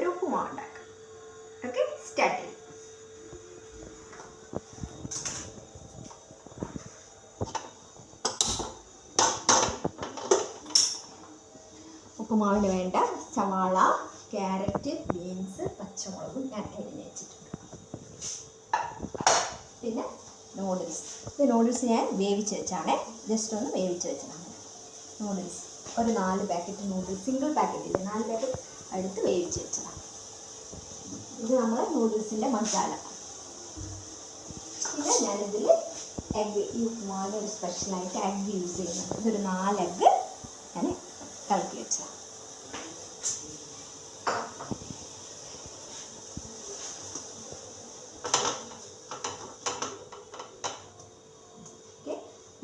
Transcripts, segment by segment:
ഒരു ഉപ്പുമാവ് ഉണ്ടാക്കാം. Okay, start ചെയ്യും. ഉപ്പുമാവിന് വേണ്ട സവാള, ക്യാരറ്റ്, ബീൻസ്, പച്ചമുളകും ഞാൻ അരിഞ്ഞ് വെച്ചിട്ടുണ്ട്. പിന്നെ നൂഡിൽസ്. ഇത് നൂഡിൽസ് ഞാൻ വേവിച്ച് വെച്ചാണ്, ജസ്റ്റ് ഒന്ന് വേവിച്ച് വെച്ചതാണ്. നൂഡിൽസ് ഒരു 4 പാക്കറ്റ് നൂഡിൽസ്, സിംഗിൾ പാക്കറ്റ് ഇല്ല, 4 പാക്കറ്റ് എടുത്ത് വേവിച്ച് വെച്ചതാണ്. ഇത് നമ്മൾ നൂഡിൽസിൻ്റെ മസാല. പിന്നെ ഞാനിതിൽ എഗ്ഗ്, ഈ ഉപ്പുമാവിന് ഒരു സ്പെഷ്യലായിട്ട് എഗ്ഗ് യൂസ് ചെയ്യുന്നുണ്ട്. ഇതൊരു 4 എഗ്ഗ് ഞാൻ കലക്കി വെച്ചതാണ്.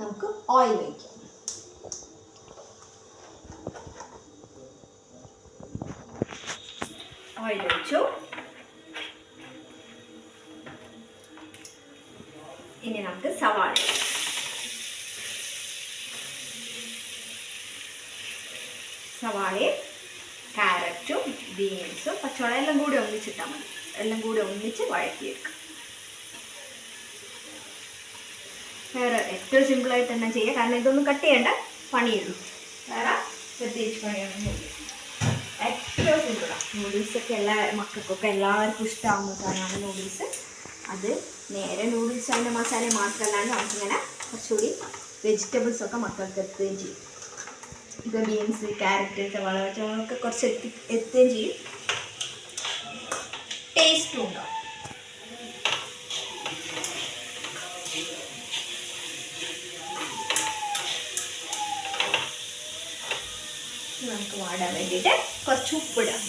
നമുക്ക് ഓയിൽ ഒഴിക്കാം. ഓയിൽ ഒഴിച്ചു. ഇനി നമുക്ക് സവാള, സവാളയും ക്യാരറ്റും ബീൻസും പച്ചമുളകും എല്ലാം കൂടി ഒന്നിച്ചിട്ടാൽ മതി. എല്ലാം കൂടി ഒന്നിച്ച് വഴറ്റിയെടുക്കാം. വേറെ ഏറ്റവും സിമ്പിളായിട്ട് തന്നെ ചെയ്യുക, കാരണം ഇതൊന്നും കട്ട് ചെയ്യേണ്ട പണിയുള്ളൂ. വേറെ പ്രത്യേകിച്ച് പണിയൊന്നും ഏറ്റവും സിമ്പിളാണ്. നൂഡിൽസൊക്കെ മക്കൾക്കൊക്കെ എല്ലാവർക്കും ഇഷ്ടമാകുന്ന സാധനമാണ് നൂഡിൽസ്. അത് നേരെ നൂഡിൽസ് അതിൻ്റെ മസാല മാത്രമല്ലാണ്ട് നമുക്കിങ്ങനെ കുറച്ചുകൂടി വെജിറ്റബിൾസൊക്കെ മക്കൾക്ക് എത്തുകയും ചെയ്യും. ഇപ്പോൾ ബീൻസ്, ക്യാരറ്റ്, സവാള, പച്ചമുളകൊക്കെ കുറച്ച് എത്തുകയും ചെയ്യും. ടേസ്റ്റും ഉണ്ടാവും. നമുക്ക് വാടാൻ വേണ്ടിയിട്ട് കുറച്ച് ഉപ്പിടാം.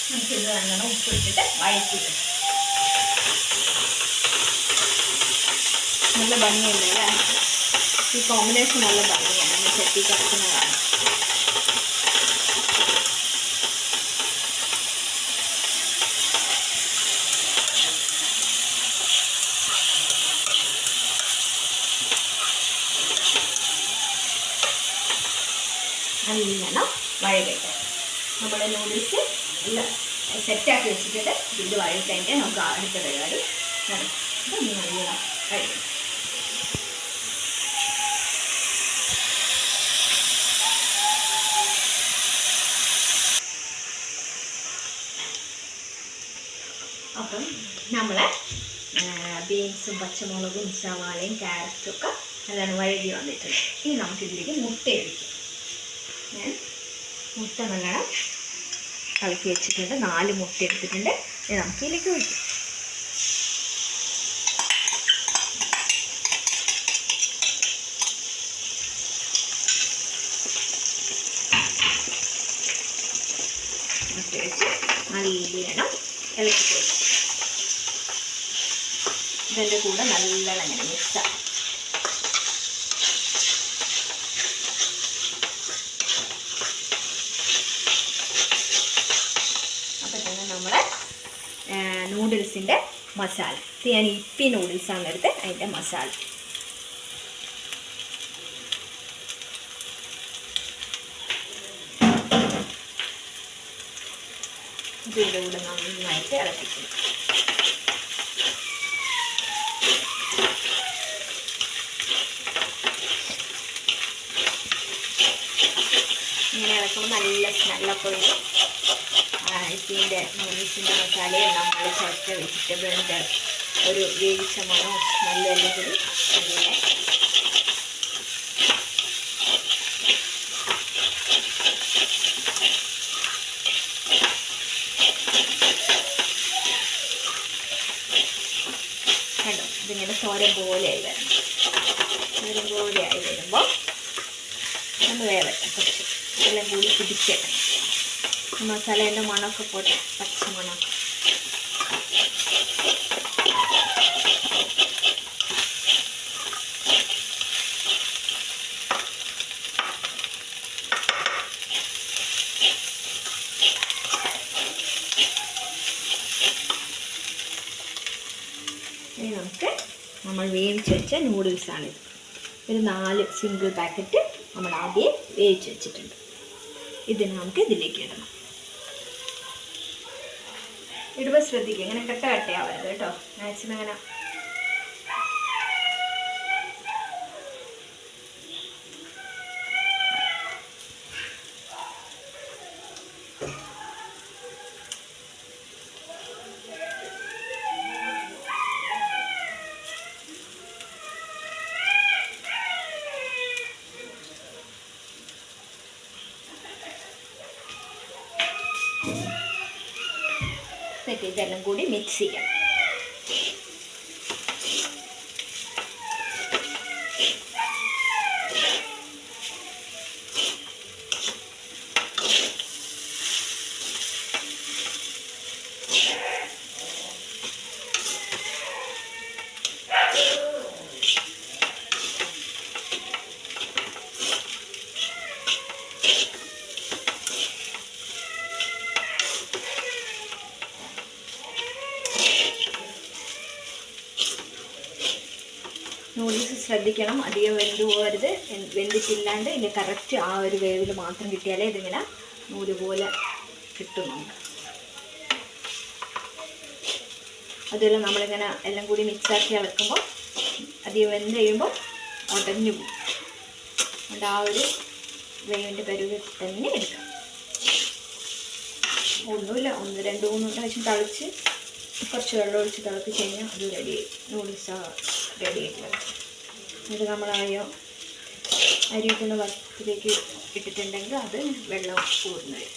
നമുക്കിത് അങ്ങനെ ഉപ്പിട്ടിട്ട് വഴറ്റിട്ട് നല്ല ഭംഗിയല്ലേ അല്ലേ? ഈ കോമ്പിനേഷൻ നല്ല ഭംഗിയാണ്. നമ്മൾ ചട്ടി കിടക്കുന്നതാണ്. നല്ലോണം വഴകട്ടെ. നമ്മുടെ നൂഡിൽസ് എല്ലാം സെറ്റാക്കി വെച്ചിട്ട് ഇത് വഴറ്റതിൻ്റെ നമുക്ക് അടുത്ത പരിപാടി നല്ലോണം കഴിക്കും. അപ്പം നമ്മൾ ബീൻസും പച്ചമുളകും സവാളയും ക്യാരറ്റും ഒക്കെ നല്ലോണം വഴകി വന്നിട്ടുണ്ട്. ഇനി നമുക്കിതിലേക്ക് മുട്ട ഒഴിക്കാം. ഞാൻ മുട്ട നല്ലോണം കളക്കി വെച്ചിട്ടുണ്ട്. 4 മുട്ട എടുത്തിട്ടുണ്ട്. ഇനി നമുക്ക് ഇതിലേക്ക് ഒഴിക്കാം. മുട്ട വെച്ച് നല്ലോണം ഇളക്കി കൊടുക്കും. ഇതിൻ്റെ കൂടെ നല്ലോണം അങ്ങനെ മിക്സാണ്. അപ്പം തന്നെ നമ്മുടെ നൂഡിൽസിൻ്റെ മസാല, ഇത് ഞാൻ ഇപ്പി നൂഡിൽസാണ് എടുത്ത് അതിൻ്റെ മസാല ഇതിൻ്റെ കൂടെ നന്നായിട്ട് ഇളക്കിക്കുന്നു. ഇങ്ങനെ ഇളക്കുമ്പോൾ നല്ല സ്മെല്ലൊക്കെ വരും. ഇപ്പിൻ്റെ നൂഡിൽസിൻ്റെ മസാലയും നമ്മൾ ചേർത്ത വെജിറ്റബിളിൻ്റെ ഒരു വേവിച്ച മണവും സ്മെല്ലെല്ലാം കൂടി നല്ല കണ്ടോ. ഇതിങ്ങനെ തോരൻ പോലെയായി വരണം. തോരൻ പോലെയായി വരുമ്പോൾ ഒന്ന് വേവട്ടെ, കുറച്ച് എല്ലാം കൂടി പിടിക്കട്ടെ. മസാലേൻ്റെ മണമൊക്കെ പോട്ടെ, പച്ച മണം. നമ്മൾ വേവിച്ച് വെച്ച നൂഡിൽസാണിത്. ഒരു 4 സിംഗിൾ പാക്കറ്റ് നമ്മൾ ആദ്യം വേവിച്ച് വെച്ചിട്ടുണ്ട്. ഇതിന് നമുക്ക് ഇതിലേക്ക് ഇടണം. ഇടുമ്പോൾ ശ്രദ്ധിക്കുക, ഇങ്ങനെ കട്ടയാവരുത് കേട്ടോ. മാക്സിമം ഇങ്ങനെ ഇതെല്ലാം കൂടി മിക്സ് ചെയ്യണം. നൂഡിൽസ് ശ്രദ്ധിക്കണം, അധികം വെന്ത് പോകരുത്. വെന്തിട്ടില്ലാണ്ട് ഇതിൻ്റെ കറക്റ്റ് ആ ഒരു വേവിൽ മാത്രം കിട്ടിയാലേ ഇതിങ്ങനെ നൂല് പോലെ കിട്ടും നമുക്ക്. അതുപോലെ നമ്മളിങ്ങനെ എല്ലാം കൂടി മിക്സാക്കി ഇളക്കുമ്പോൾ അധികം വെന്ത് കഴിയുമ്പോൾ ഉടഞ്ഞു പോകും. അതുകൊണ്ട് ആ ഒരു വേവിൻ്റെ പരുവത്തിൽ തന്നെ എടുക്കാം. ഒന്നുമില്ല, 1, 2, 3 പ്രാവശ്യം തിളച്ച് കുറച്ച് വെള്ളം ഒഴിച്ച് തിളപ്പിച്ച് കഴിഞ്ഞാൽ അത് റെഡി, നൂഡിൽസ് റെഡി ആയിട്ടുള്ളത്. ഇത് നമ്മളായോ അരി വെക്കുന്ന വറുത്തിലേക്ക് ഇട്ടിട്ടുണ്ടെങ്കിൽ അത് വെള്ളം കൂടുന്നത്.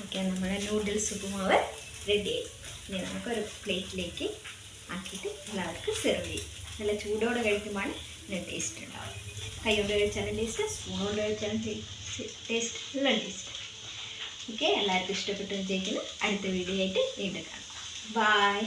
ഓക്കെ, നമ്മുടെ നൂഡിൽസ് ഉപ്പുമാവ് റെഡിയായി. ഇനി നമുക്കൊരു പ്ലേറ്റിലേക്ക് ആക്കിയിട്ട് എല്ലാവർക്കും സെർവ് ചെയ്യും. നല്ല ചൂടോടെ കഴിക്കുമ്പോഴാണ് ഇതിന് ടേസ്റ്റ് ഉണ്ടാവും. കൈ കൊണ്ട് കഴിച്ചാലും ടേസ്റ്റ്, സ്പൂൺ കൊണ്ട് കഴിച്ചാലും ടേസ്റ്റ്, എല്ലാം ടേസ്റ്റ്. ഓക്കെ, എല്ലാവർക്കും ഇഷ്ടപ്പെട്ടു വിജയിക്കുന്നു. അടുത്ത വീഡിയോ ആയിട്ട് വീണ്ടും കാണാം. ബൈ.